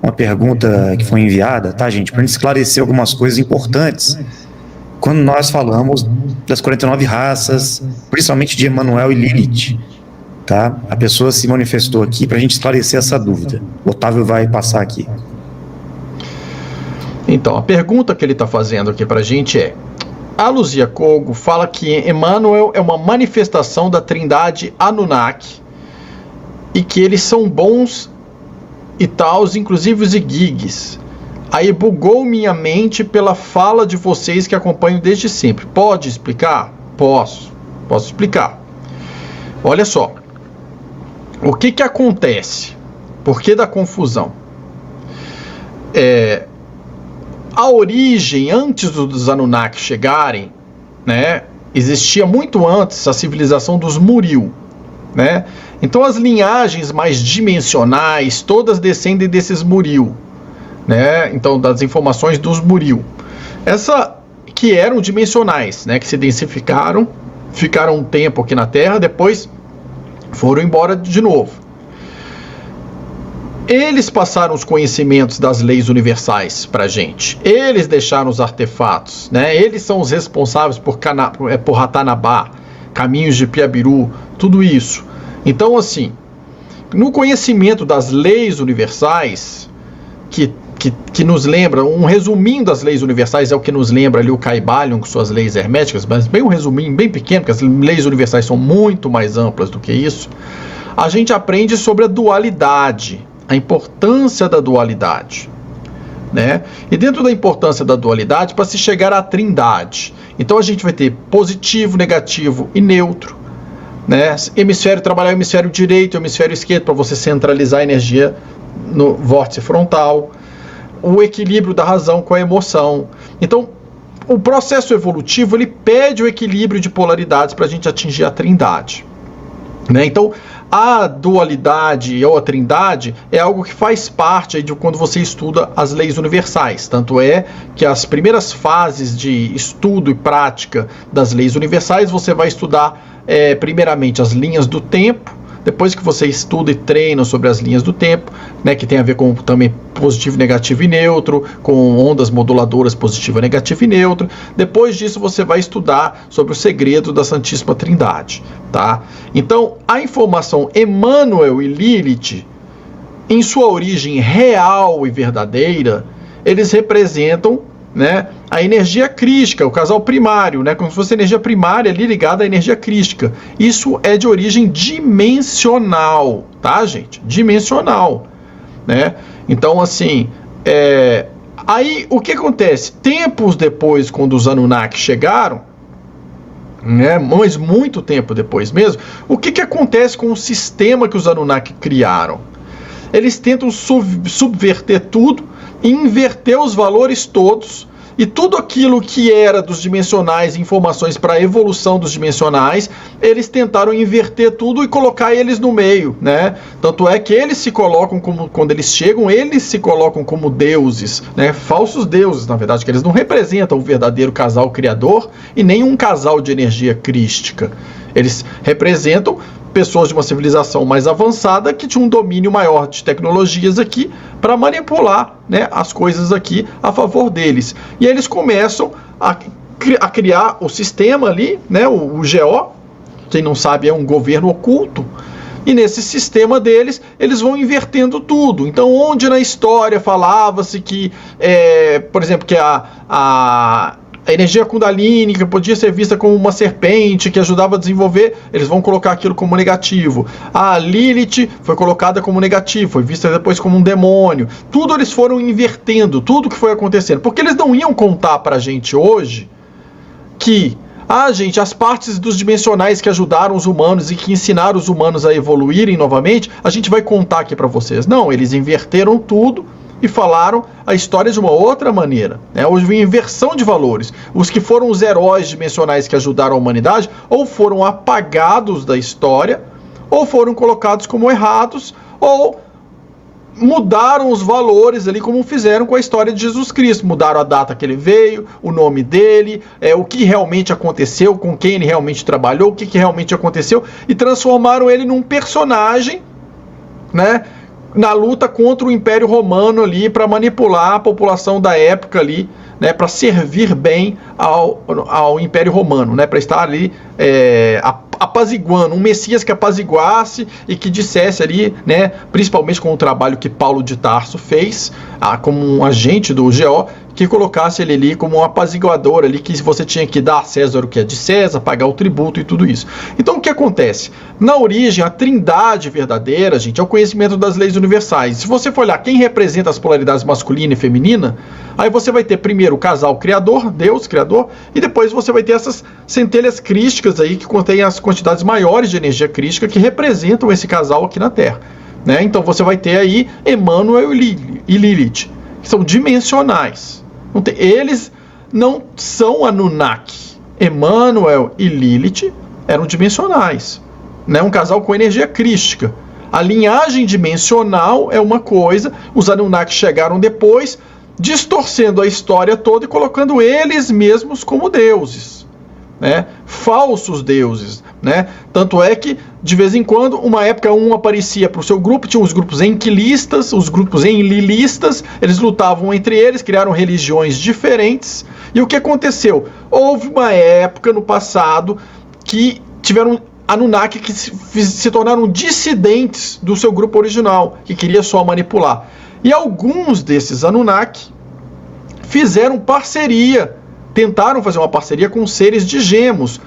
uma pergunta que foi enviada, tá, gente? Para a gente esclarecer algumas coisas importantes. Quando nós falamos das 49 raças, principalmente de Emanuel e Lilith, tá? A pessoa se manifestou aqui para a gente esclarecer essa dúvida. O Otávio vai passar aqui. Então, a pergunta que ele está fazendo aqui para a gente é: a Luzia Kogo fala que Emmanuel é uma manifestação da trindade Anunnaki e que eles são bons e tal, inclusive os Igigis. Aí bugou minha mente pela fala de vocês que acompanham desde sempre. Pode explicar? Posso explicar. Olha só. O que acontece? Por que da confusão? A origem, antes dos Anunnaki chegarem, né, existia muito antes a civilização dos Muriel, né? Então as linhagens mais dimensionais, todas descendem desses Muriel, né? Então das informações dos Muriel. Essa que eram dimensionais, né, que se densificaram, ficaram um tempo aqui na Terra, depois foram embora de novo. Eles passaram os conhecimentos das leis universais para a gente. Eles deixaram os artefatos, né? Eles são os responsáveis por Ratanabá, caminhos de Piabiru, tudo isso. Então, assim, no conhecimento das leis universais, que nos lembra, um resuminho das leis universais é o que nos lembra ali o Kybalion com suas leis herméticas, mas bem um resuminho, bem pequeno, porque as leis universais são muito mais amplas do que isso. A gente aprende sobre a dualidade, a importância da dualidade, né? E dentro da importância da dualidade, para se chegar à trindade, então a gente vai ter positivo, negativo e neutro, né? Trabalhar o hemisfério direito e o hemisfério esquerdo para você centralizar a energia no vórtice frontal, o equilíbrio da razão com a emoção. Então, o processo evolutivo, ele pede o equilíbrio de polaridades para a gente atingir a trindade, né? Então, a dualidade ou a trindade é algo que faz parte aí de quando você estuda as leis universais. Tanto é que as primeiras fases de estudo e prática das leis universais, você vai estudar primeiramente as linhas do tempo. Depois que você estuda e treina sobre as linhas do tempo, né, que tem a ver com também positivo, negativo e neutro, com ondas moduladoras positiva, negativa e neutro. Depois disso você vai estudar sobre o segredo da Santíssima Trindade, tá? Então, a informação Emmanuel e Lilith, em sua origem real e verdadeira, eles representam, né, a energia crística, o casal primário, né, como se fosse energia primária ali ligada à energia crística. Isso é de origem dimensional, tá, gente? Dimensional, né? Então, assim, aí o que acontece? Tempos depois, quando os Anunnaki chegaram, né, mas muito tempo depois mesmo, o que acontece com o sistema que os Anunnaki criaram? Eles tentam subverter tudo, inverter os valores todos, e tudo aquilo que era dos dimensionais, informações para a evolução dos dimensionais, eles tentaram inverter tudo e colocar eles no meio, né? Tanto é que eles se colocam como, quando eles chegam, eles se colocam como deuses, né? Falsos deuses, na verdade, que eles não representam o verdadeiro casal criador e nem um casal de energia crística. Eles representam pessoas de uma civilização mais avançada que tinham um domínio maior de tecnologias aqui para manipular, né, as coisas aqui a favor deles. E aí eles começam a criar o sistema ali, né, o GO, quem não sabe é um governo oculto, e nesse sistema deles, eles vão invertendo tudo. Então, onde na história falava-se que, por exemplo, que a energia Kundalini, que podia ser vista como uma serpente, que ajudava a desenvolver, eles vão colocar aquilo como negativo. A Lilith foi colocada como negativo, foi vista depois como um demônio. Tudo eles foram invertendo, tudo que foi acontecendo. Porque eles não iam contar pra gente hoje que, gente, as partes dos dimensionais que ajudaram os humanos e que ensinaram os humanos a evoluírem novamente, a gente vai contar aqui pra vocês. Não, eles inverteram tudo e falaram a história de uma outra maneira, né? Houve uma inversão de valores. Os que foram os heróis dimensionais que ajudaram a humanidade, ou foram apagados da história, ou foram colocados como errados, ou mudaram os valores ali, como fizeram com a história de Jesus Cristo. Mudaram a data que ele veio, o nome dele, o que realmente aconteceu, com quem ele realmente trabalhou, o que realmente aconteceu, e transformaram ele num personagem, né, na luta contra o Império Romano ali, para manipular a população da época ali, né, para servir bem ao Império Romano, né, para estar ali apaziguando, um Messias que apaziguasse e que dissesse ali, né, principalmente com o trabalho que Paulo de Tarso fez, como um agente do GO, que colocasse ele ali como um apaziguador ali, que você tinha que dar a César o que é de César, pagar o tributo e tudo isso. Então o que acontece? Na origem, a trindade verdadeira, gente, é o conhecimento das leis universais. Se você for olhar quem representa as polaridades masculina e feminina, aí você vai ter primeiro o casal criador, Deus criador, e depois você vai ter essas centelhas crísticas aí que contêm as quantidades maiores de energia crística que representam esse casal aqui na Terra, né? Então você vai ter aí Emmanuel e Lilith, que são dimensionais. Eles não são Anunnaki. Emmanuel e Lilith eram dimensionais, né? Um casal com energia crística. A linhagem dimensional é uma coisa, os Anunnaki chegaram depois, distorcendo a história toda e colocando eles mesmos como deuses, né? Falsos deuses, né? Tanto é que, de vez em quando, uma época um aparecia para o seu grupo, tinha os grupos enquilistas, os grupos enlilistas, eles lutavam entre eles, criaram religiões diferentes. E o que aconteceu? Houve uma época no passado que tiveram Anunnaki que se tornaram dissidentes do seu grupo original, que queria só manipular. E alguns desses Anunnaki fizeram parceria, tentaram fazer uma parceria com seres de Gemos,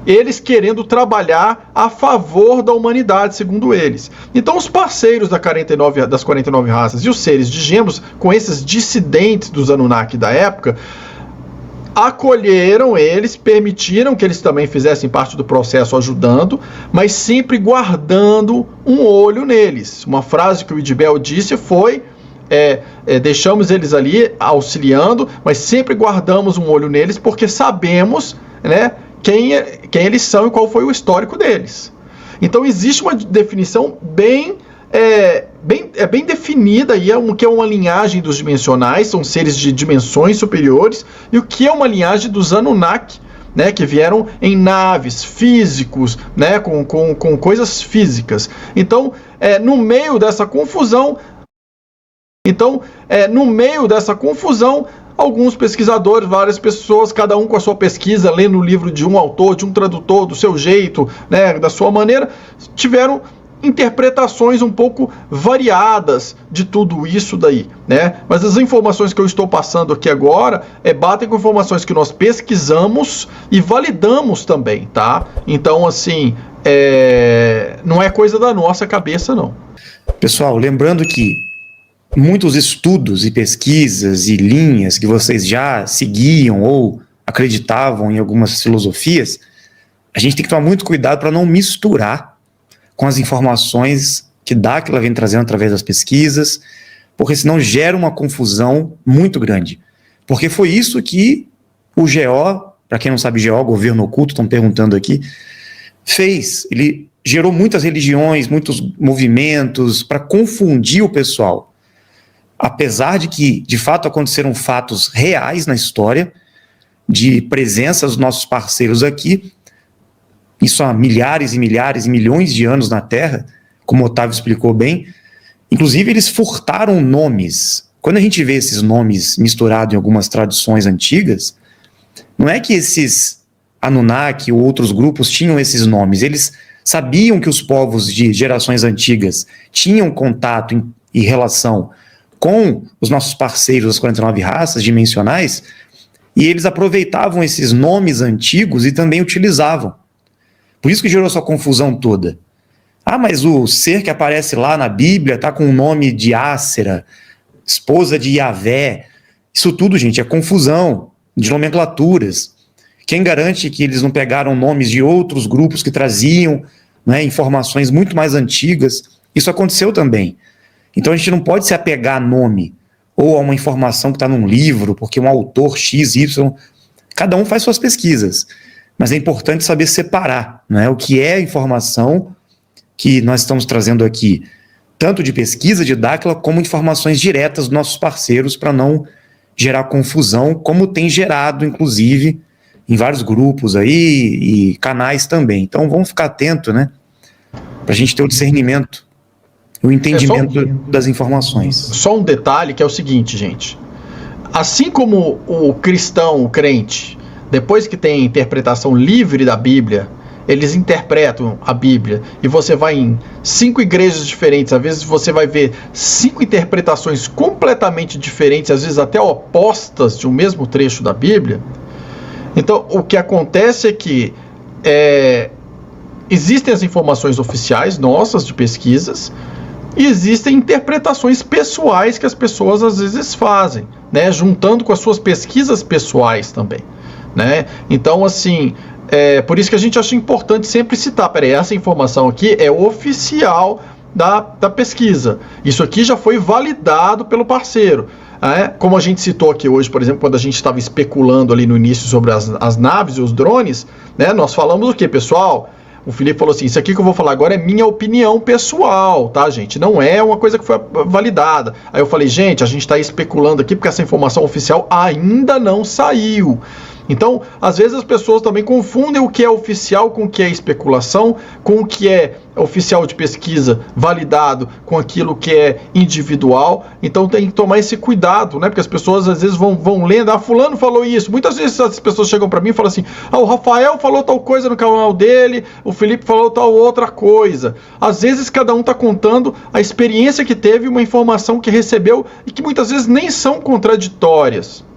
eles querendo trabalhar a favor da humanidade, segundo eles. Então os parceiros das 49 raças e os seres de Gemos, com esses dissidentes dos Anunnaki da época, acolheram eles, permitiram que eles também fizessem parte do processo ajudando, mas sempre guardando um olho neles. Uma frase que o Idibel disse foi: deixamos eles ali auxiliando, mas sempre guardamos um olho neles porque sabemos, né, quem eles são e qual foi o histórico deles. Então existe uma definição bem definida aí, o que é uma linhagem dos dimensionais, são seres de dimensões superiores, e o que é uma linhagem dos Anunnaki, né, que vieram em naves, físicos, né, com coisas físicas. Então, no meio dessa confusão, alguns pesquisadores, várias pessoas, cada um com a sua pesquisa, lendo o livro de um autor, de um tradutor, do seu jeito, né, da sua maneira, tiveram interpretações um pouco variadas de tudo isso daí, né? Mas as informações que eu estou passando aqui agora batem com informações que nós pesquisamos e validamos também, tá? Então, assim, não é coisa da nossa cabeça, não. Pessoal, lembrando que muitos estudos e pesquisas e linhas que vocês já seguiam ou acreditavam em algumas filosofias, a gente tem que tomar muito cuidado para não misturar com as informações que Dáquila vem trazendo através das pesquisas, porque senão gera uma confusão muito grande. Porque foi isso que o GO, para quem não sabe GO, governo oculto, estão perguntando aqui, fez. Ele gerou muitas religiões, muitos movimentos para confundir o pessoal. Apesar de que, de fato, aconteceram fatos reais na história, de presença dos nossos parceiros aqui, isso há milhares e milhares e milhões de anos na Terra, como o Otávio explicou bem. Inclusive, eles furtaram nomes. Quando a gente vê esses nomes misturados em algumas tradições antigas, não é que esses Anunnaki ou outros grupos tinham esses nomes, eles sabiam que os povos de gerações antigas tinham contato e relação com os nossos parceiros das 49 raças dimensionais, e eles aproveitavam esses nomes antigos e também utilizavam. Por isso que gerou essa confusão toda. Ah, mas o ser que aparece lá na Bíblia está com o nome de Ácera, esposa de Yahvé. Isso tudo, gente, é confusão de nomenclaturas. Quem garante que eles não pegaram nomes de outros grupos que traziam, né, informações muito mais antigas? Isso aconteceu também. Então a gente não pode se apegar a nome ou a uma informação que está num livro, porque um autor X, Y... Cada um faz suas pesquisas. Mas é importante saber separar, né, o que é a informação que nós estamos trazendo aqui, tanto de pesquisa de Dáquila, como informações diretas dos nossos parceiros, para não gerar confusão, como tem gerado, inclusive, em vários grupos aí e canais também. Então vamos ficar atento, né, para a gente ter o discernimento o entendimento das informações. Só um detalhe que é o seguinte, gente. Assim como o cristão, o crente, depois que tem a interpretação livre da Bíblia, eles interpretam a Bíblia, e você vai em 5 igrejas diferentes, às vezes você vai ver 5 interpretações completamente diferentes, às vezes até opostas de um mesmo trecho da Bíblia. Então, o que acontece é que existem as informações oficiais nossas de pesquisas, e existem interpretações pessoais que as pessoas às vezes fazem, né, juntando com as suas pesquisas pessoais também, né? Então, assim, por isso que a gente acha importante sempre citar, peraí, essa informação aqui é oficial da pesquisa, isso aqui já foi validado pelo parceiro. Como a gente citou aqui hoje, por exemplo, quando a gente estava especulando ali no início sobre as naves e os drones, né, nós falamos o que, pessoal? O Felipe falou assim, isso aqui que eu vou falar agora é minha opinião pessoal, tá, gente? Não é uma coisa que foi validada. Aí eu falei, gente, a gente está especulando aqui porque essa informação oficial ainda não saiu. Então, às vezes as pessoas também confundem o que é oficial com o que é especulação, com o que é oficial de pesquisa validado com aquilo que é individual. Então tem que tomar esse cuidado, né? Porque as pessoas às vezes vão lendo, fulano falou isso. Muitas vezes as pessoas chegam para mim e falam assim, o Rafael falou tal coisa no canal dele, o Felipe falou tal outra coisa. Às vezes cada um está contando a experiência que teve, uma informação que recebeu e que muitas vezes nem são contraditórias.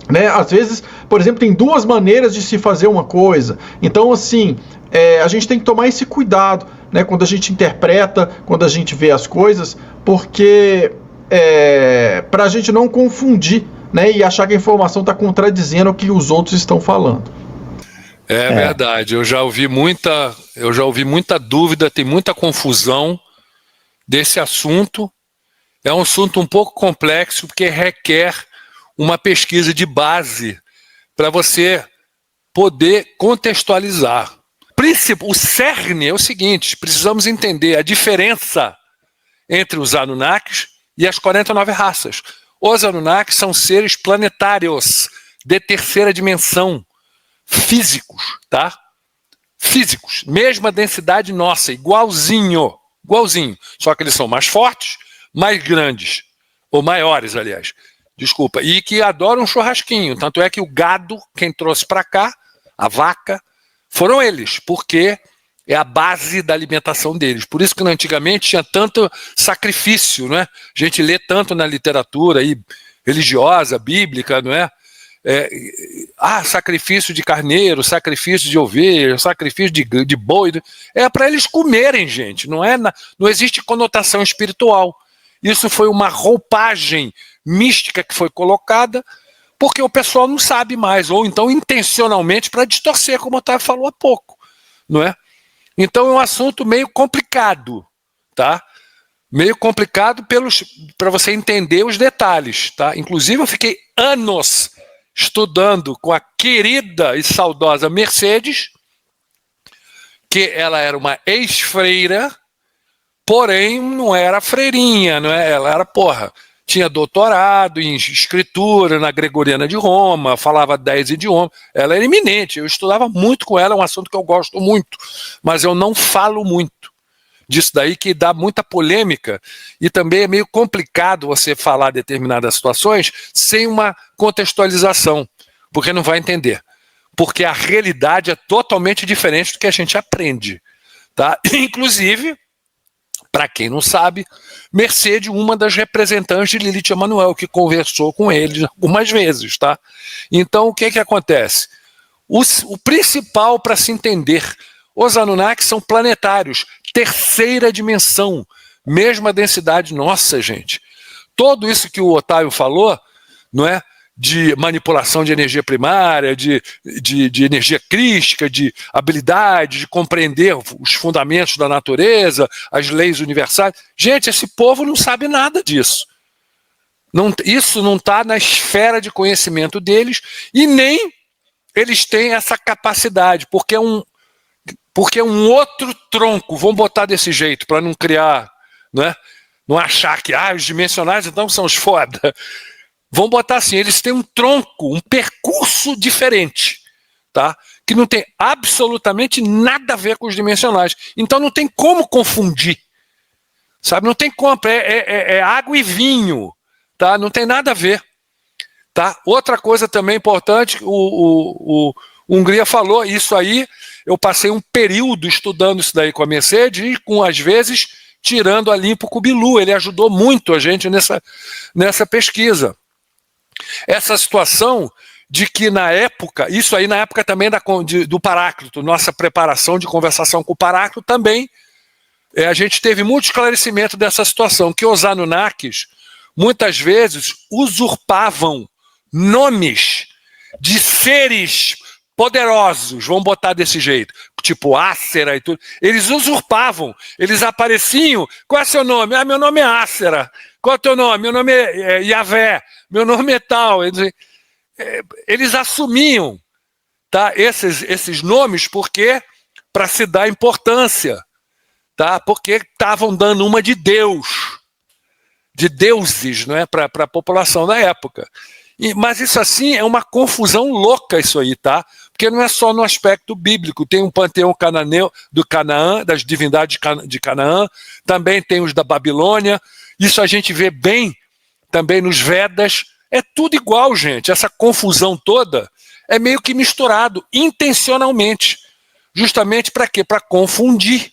Né? Às vezes, por exemplo, tem 2 maneiras de se fazer uma coisa. Então, assim, a gente tem que tomar esse cuidado, né? Quando a gente interpreta, quando a gente vê as coisas, porque para a gente não confundir, né? E achar que a informação está contradizendo o que os outros estão falando. É verdade, eu já ouvi muita dúvida, tem muita confusão desse assunto. É um assunto um pouco complexo, porque requer uma pesquisa de base para você poder contextualizar. O cerne é o seguinte, precisamos entender a diferença entre os Anunnakis e as 49 raças. Os Anunnakis são seres planetários de terceira dimensão, físicos, tá? Físicos, mesma densidade nossa, igualzinho, só que eles são mais fortes, mais grandes, ou maiores, aliás. Desculpa, e que adoram um churrasquinho. Tanto é que o gado, quem trouxe para cá, a vaca, foram eles, porque é a base da alimentação deles. Por isso que antigamente tinha tanto sacrifício, não é? A gente lê tanto na literatura aí, religiosa, bíblica, não é? Sacrifício de carneiro, sacrifício de ovelha, sacrifício de boi. É para eles comerem, gente. Não existe conotação espiritual. Isso foi uma roupagem mística que foi colocada porque o pessoal não sabe mais, ou então intencionalmente para distorcer, como o Otávio falou há pouco, não é? Então é um assunto meio complicado, tá? Meio complicado para você entender os detalhes, tá? Inclusive eu fiquei anos estudando com a querida e saudosa Mercedes, que ela era uma ex-freira, porém não era freirinha, não é? Ela era, tinha doutorado em escritura na Gregoriana de Roma, falava 10 idiomas, ela era eminente, eu estudava muito com ela, é um assunto que eu gosto muito, mas eu não falo muito disso daí, que dá muita polêmica, e também é meio complicado você falar determinadas situações sem uma contextualização, porque não vai entender, porque a realidade é totalmente diferente do que a gente aprende, tá? Inclusive, para quem não sabe, Mercedes, uma das representantes de Lilith Emanuel, que conversou com ele algumas vezes, tá? Então, o que acontece? O principal para se entender, os Anunnakis são planetários, terceira dimensão, mesma densidade nossa, gente. Tudo isso que o Otávio falou, não é? De manipulação de energia primária, de energia crística, de habilidade, de compreender os fundamentos da natureza, as leis universais. Gente, esse povo não sabe nada disso. Isso não está na esfera de conhecimento deles e nem eles têm essa capacidade, porque é um outro tronco, vamos botar desse jeito, para não criar, né? Não achar que os dimensionais então são os foda. Vamos botar assim, eles têm um tronco, um percurso diferente, tá? Que não tem absolutamente nada a ver com os dimensionais. Então não tem como confundir. sabe? Não tem compra, é água e vinho, tá? Não tem nada a ver, tá? Outra coisa também importante, o Hungria falou, isso aí, eu passei um período estudando isso daí com a Mercedes e às vezes, tirando a limpo com o Bilu, ele ajudou muito a gente nessa pesquisa. Essa situação de que na época, isso aí na época também do Paráclito, nossa preparação de conversação com o Paráclito também, a gente teve muito esclarecimento dessa situação, que os Anunnakis muitas vezes usurpavam nomes de seres poderosos, vamos botar desse jeito, tipo Ácera e tudo, eles usurpavam, eles apareciam, qual é seu nome? Ah, meu nome é Ácera. Qual é o teu nome? Meu nome é Yavé, meu nome é tal. Eles assumiam, tá, esses nomes porque para se dar importância, tá, porque estavam dando uma de Deus, de deuses, não é, para a população da época. Mas isso assim é uma confusão louca isso aí, tá? Porque não é só no aspecto bíblico, tem um panteão cananeu do Canaã, das divindades de Canaã, também tem os da Babilônia, isso a gente vê bem também nos Vedas, é tudo igual, gente, essa confusão toda é meio que misturado intencionalmente, justamente para quê? Para confundir,